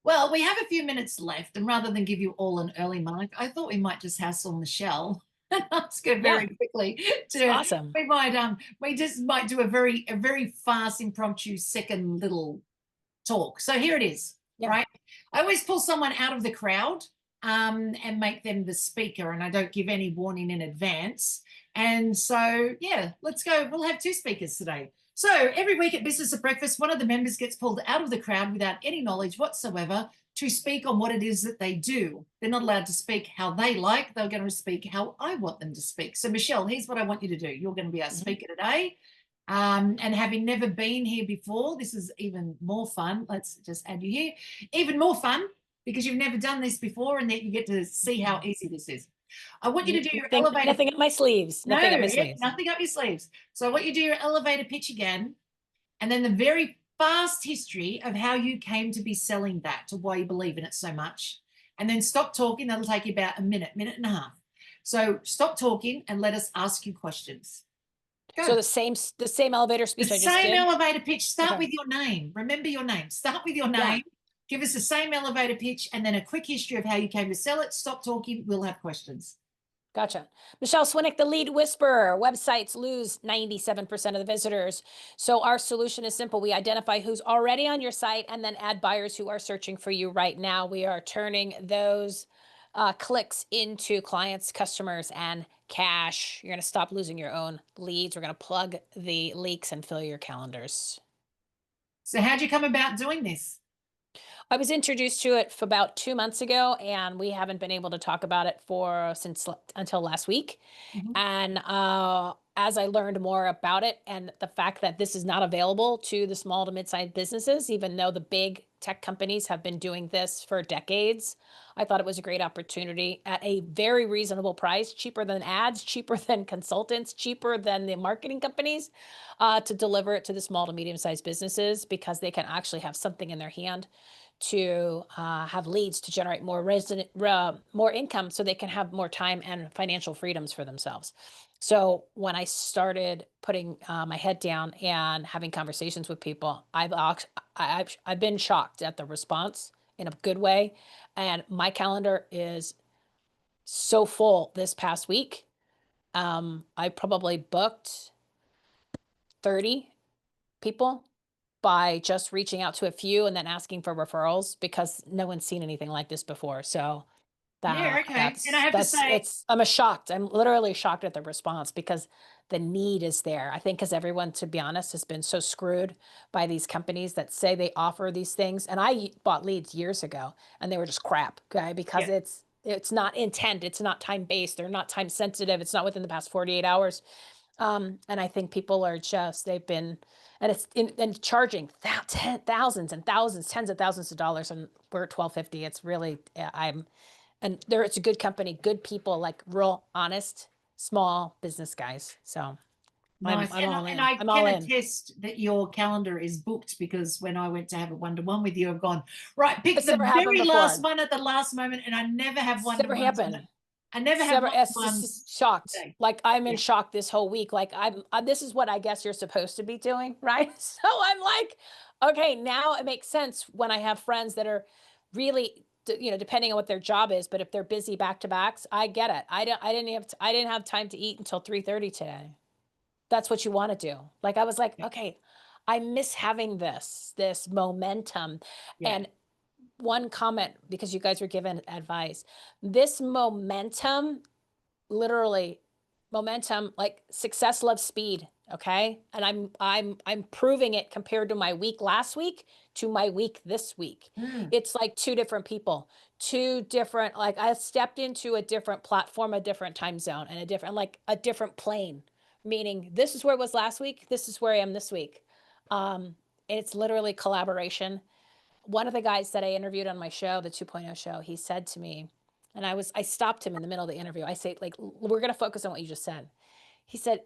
Well, we have a few minutes left, and rather than give you all an early mark, I thought we might just hassle Michelle and ask her Yeah, very quickly it's to awesome. we just might do a very fast impromptu second little talk. So here it is, Yeah. right? I always pull someone out of the crowd and make them the speaker, and I don't give any warning in advance. And so, yeah, let's go. We'll have two speakers today. So every week at Business at Breakfast, one of the members gets pulled out of the crowd without any knowledge whatsoever to speak on what it is that they do. They're not allowed to speak how they like. They're going to speak how I want them to speak. So, Michelle, here's what I want you to do. You're going to be our Mhm. speaker today. And having never been here before, this is even more fun. Let's just add you here. Even more fun because you've never done this before and that you get to see how easy this is. I want you to do your Nothing, elevator. nothing up my sleeves. No, Nothing up my yeah, sleeves. nothing up your sleeves. So I want you to do your elevator pitch again, and then the very fast history of how you came to be selling that, to why you believe in it so much. And then stop talking. That'll take you about a minute, minute and a half. So stop talking and let us ask you questions. So Go. the same elevator The speech I just same did. elevator pitch. Start Okay. with your name. Remember your name. Start with your Yeah. name. Give us the same elevator pitch and then a quick history of how you came to sell it. Stop talking. We'll have questions. Gotcha. Michele Swinick, the lead whisperer. Websites lose 97% of the visitors. So our solution is simple. We identify who's already on your site and then add buyers who are searching for you right now. We are turning those clicks into clients, customers, and cash. You're going to stop losing your own leads. We're going to plug the leaks and fill your calendars. So, how'd you come about doing this? I was introduced to it for about 2 months ago, and we haven't been able to talk about it for since until last week. Mhm. And as I learned more about it and the fact that this is not available to the small to mid-sized businesses, even though the big tech companies have been doing this for decades, I thought it was a great opportunity at a very reasonable price, cheaper than ads, cheaper than consultants, cheaper than the marketing companies, to deliver it to the small to medium-sized businesses because they can actually have something in their hand to have leads to generate more income so they can have more time and financial freedoms for themselves. So when I started putting my head down and having conversations with people, I've been shocked at the response in a good way, and my calendar is so full this past week. I probably booked 30 people by just reaching out to a few and then asking for referrals because no one's seen anything like this before. So Yeah, that okay. And I that's have to that's say, it's I'm a shocked. I'm literally shocked at the response because the need is there. I think because everyone, to be honest, has been so screwed by these companies that say they offer these things. And I bought leads years ago and they were just crap, okay? Because yeah, it's not intent, it's not time based, they're not time sensitive, it's not within the past 48 hours. And I think people are just, they've been, and it's in, and charging thousands and thousands, tens of thousands of dollars, and we're at 1250. It's really, and there, it's a good company, good people, like real honest, small business guys. So nice. I'm And, all and in. I I'm can all in. attest that your calendar is booked because when I went to have a one to one with you, I've gone, right, pick It's the never happened very last before. one at the last moment. And I never have It's one to never ones on it. happened. I never It's have never, one to it's ones just shocked. today. Like I'm in Yeah. shock this whole week. Like this is what I guess you're supposed to be doing, right? So I'm like, okay, now it makes sense when I have friends that are really, depending on what their job is, but if they're busy back to backs, I get it. I didn't have time to eat until 3:30 today. That's what you want to do. Like I was like, Yeah. okay, I miss having this momentum. Yeah. And one comment, because you guys were given advice, this momentum, literally momentum, like success loves speed. Okay. And I'm proving it compared to my week last week to my week this week. Mm. It's like two different people, two different, like I stepped into a different platform, a different time zone, and a different plane, meaning this is where it was last week, this is where I am this week. And it's literally collaboration. One of the guys that I interviewed on my show, the 2.0 show, he said to me, and I stopped him in the middle of the interview. I say, like, we're going to focus on what you just said. He said,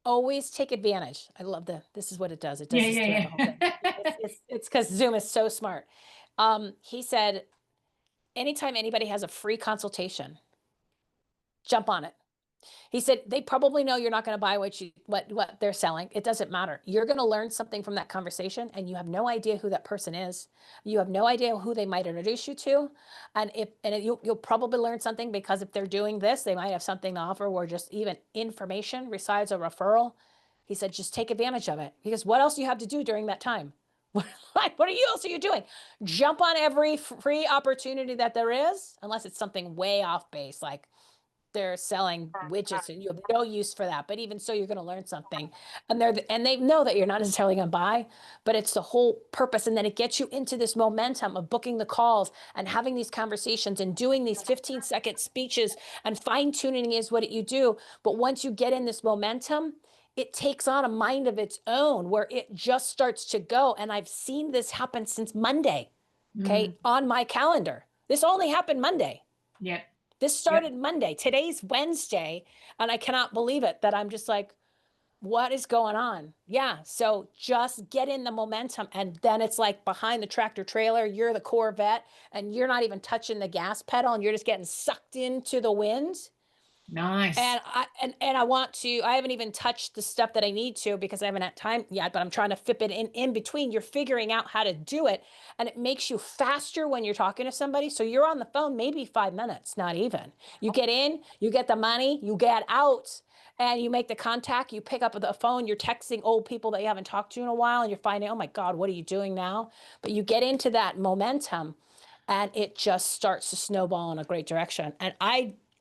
always take advantage. I love this is what it does. It Yeah. does this throughout Yeah. the whole thing. Yeah. It's because Zoom is so smart. He said, anytime anybody has a free consultation, jump on it. He said, they probably know you're not going to buy what they're selling. It doesn't matter. You're going to learn something from that conversation, and you have no idea who that person is. You have no idea who they might introduce you to. You'll probably learn something, because if they're doing this, they might have something to offer, or just even information besides a referral. He said, just take advantage of it, because what else do you have to do during that time? Like, what else are you doing? Jump on every free opportunity that there is, unless it's something way off base, like they're selling widgets and you have no use for that. But even so, you're going to learn something, and they know that you're not necessarily going to buy, but it's the whole purpose. And then it gets you into this momentum of booking the calls and having these conversations and doing these 15-second speeches, and fine tuning is what you do. But once you get in this momentum, it takes on a mind of its own, where it just starts to go. And I've seen this happen since Monday. Okay. On my calendar. This only happened Monday. Yeah. This started Monday. Today's Wednesday, and I cannot believe it, that I'm just like, what is going on? Yeah. So just get in the momentum, and then it's like behind the tractor trailer, you're the Corvette, and you're not even touching the gas pedal, and you're just getting sucked into the wind. Nice. And I haven't even touched the stuff that I need to, because I haven't had time yet, but I'm trying to fit it in between. You're figuring out how to do it, and it makes you faster when you're talking to somebody. So you're on the phone maybe 5 minutes, not even. You get in, you get the money, you get out, and you make the contact, you pick up the phone, you're texting old people that you haven't talked to in a while, and you're finding, oh my God, what are you doing now? But you get into that momentum, and it just starts to snowball in a great direction. And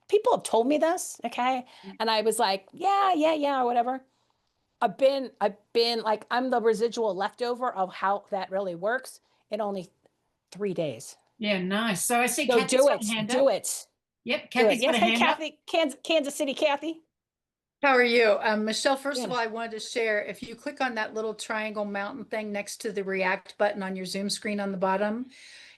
people have told me this, okay? And I was like, yeah, or whatever. I've been like, I'm the residual leftover of how that really works in only 3 days. Yeah, nice. So I see So Kathy's got a hand up. do it. Yep, Kathy's got Yes, a hey, hand up. Kathy, Kansas City, Kathy. How are you? Michelle, first Yeah. of all, I wanted to share, if you click on that little triangle mountain thing next to the React button on your Zoom screen on the bottom,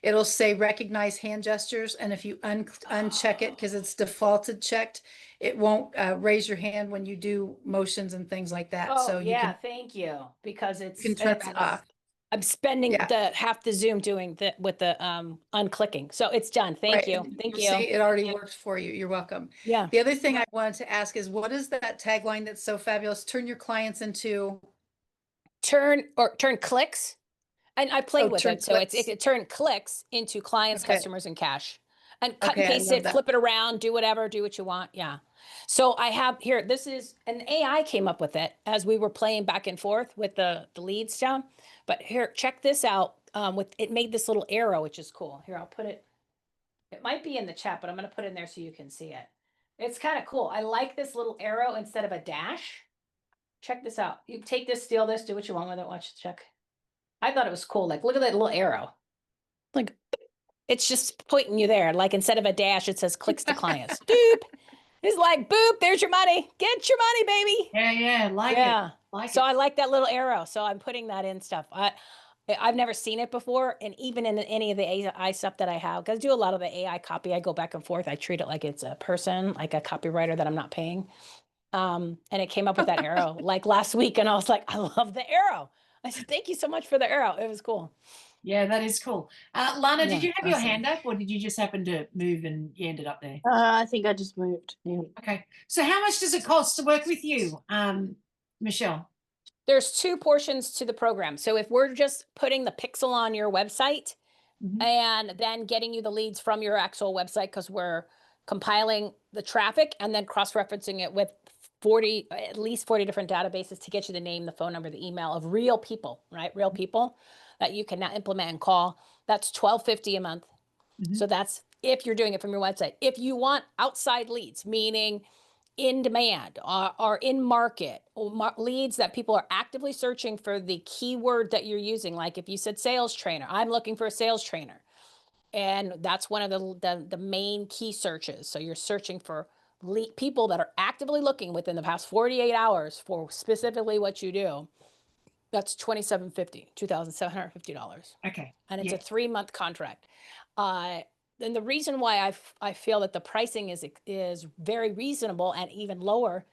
it'll say recognize hand gestures. And if you uncheck it, because it's defaulted checked, it won't raise your hand when you do motions and things like that. Oh, so yeah, thank you. Because you can turn it off. I'm spending Yeah. half the Zoom doing with the unclicking. So it's done. Thank Right, you. and Thank you'll you. see it already works for you. You're welcome. Yeah. The other thing I wanted to ask is, what is that tagline that's so fabulous? Turn your clients into Turn clicks. And I played with turn it. So it clicks. turn clicks into clients, Okay. customers, and cash. And cut and Okay, I paste love it, that. flip it around, do whatever, do what you want. Yeah. So I have here, this is an AI came up with it as we were playing back and forth with the leads down. But here, check this out. With it made this little arrow, which is cool. Here, I'll put it. It might be in the chat, but I'm going to put it in there so you can see it. It's kind of cool. I like this little arrow instead of a dash. Check this out. You take this, steal this, do what you want with it. Watch, check. I thought it was cool. Like, look at that little arrow. Like, it's just pointing you there. Like, instead of a dash, it says clicks to clients. Doop. It's like, boop, there's your money. Get your money, baby. Yeah, like Yeah. it. Like So it. I like that little arrow. So I'm putting that in stuff. I've never seen it before. And even in any of the AI stuff that I have, because I do a lot of the AI copy, I go back and forth. I treat it like it's a person, like a copywriter that I'm not paying. And it came up with that arrow like last week. And I was like, I love the arrow. I said, thank you so much for the arrow. It was cool. Yeah, that is cool. Lana, Yeah, did you have your awesome. hand up, or did you just happen to move and you ended up there? I think I just moved. Yeah. Okay. So how much does it cost to work with you, Michelle? There's 2 portions to the program. So if we're just putting the pixel on your website and then getting you the leads from your actual website, because we're compiling the traffic and then cross-referencing it with at least 40 different databases to get you the name, the phone number, the email of real people, right? Real people that you can now implement and call. That's $12.50 a month. So that's if you're doing it from your website. If you want outside leads, meaning in demand or in market, or leads that people are actively searching for the keyword that you're using. Like if you said sales trainer, I'm looking for a sales trainer. And that's one of the main key searches. So you're searching for people that are actively looking within the past 48 hours for specifically what you do. That's $2,750. Okay. And it's a 3-month contract. And the reason why I feel that the pricing is very reasonable and even lower,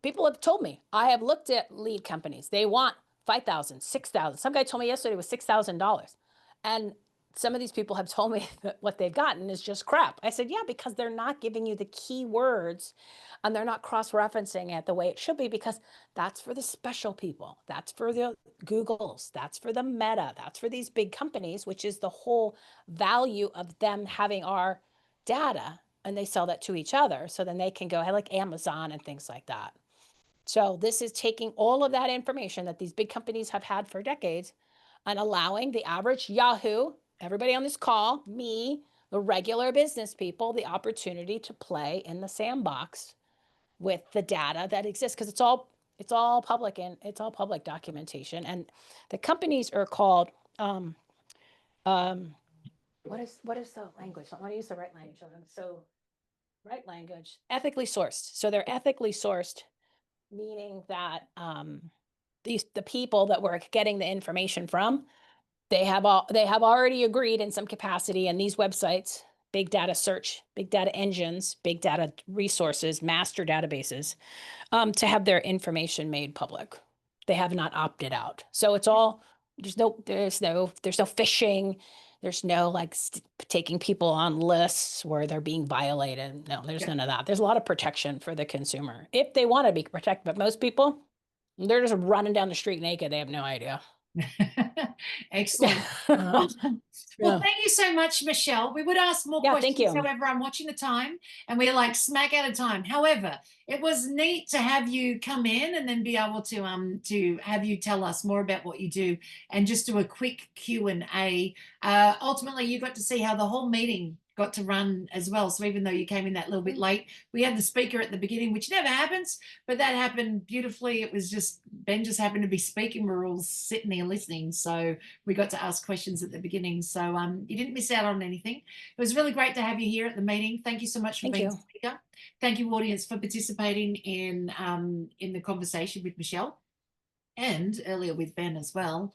people have told me, I have looked at lead companies. They want $5,000, $6,000. Some guy told me yesterday it was $6,000. And some of these people have told me that what they've gotten is just crap. I said, yeah, because they're not giving you the key words and they're not cross-referencing it the way it should be, because that's for the special people. That's for the Googles. That's for the Meta. That's for these big companies, which is the whole value of them having our data, and they sell that to each other. So then they can go like Amazon and things like that. So this is taking all of that information that these big companies have had for decades and allowing the average Yahoo, everybody on this call, me, the regular business people, the opportunity to play in the sandbox with the data that exists, because it's all public, and it's all public documentation. And the companies are called what is the language? I want to use the right language. So right language, ethically sourced. So they're ethically sourced, meaning that the people that we're getting the information from, they have already agreed in some capacity, and these websites, big data search, big data engines, big data resources, master databases, to have their information made public. They have not opted out. So it's all, there's no phishing. There's no like taking people on lists where they're being violated. No, there's none of that. There's a lot of protection for the consumer if they want to be protected. But most people, they're just running down the street naked. They have no idea. Excellent. Well, thank you so much, Michelle. We would ask more questions. Thank you. However, I'm watching the time and we're like smack out of time. However, it was neat to have you come in and then be able to have you tell us more about what you do and just do a quick Q&A. Ultimately, you got to see how the whole meeting got to run as well. So even though you came in that little bit late, we had the speaker at the beginning, which never happens, but that happened beautifully. It was just, Ben just happened to be speaking. We're all sitting there listening. So we got to ask questions at the beginning. So you didn't miss out on anything. It was really great to have you here at the meeting. Thank you so much for being a speaker. Thank you, audience, for participating in the conversation with Michelle and earlier with Ben as well.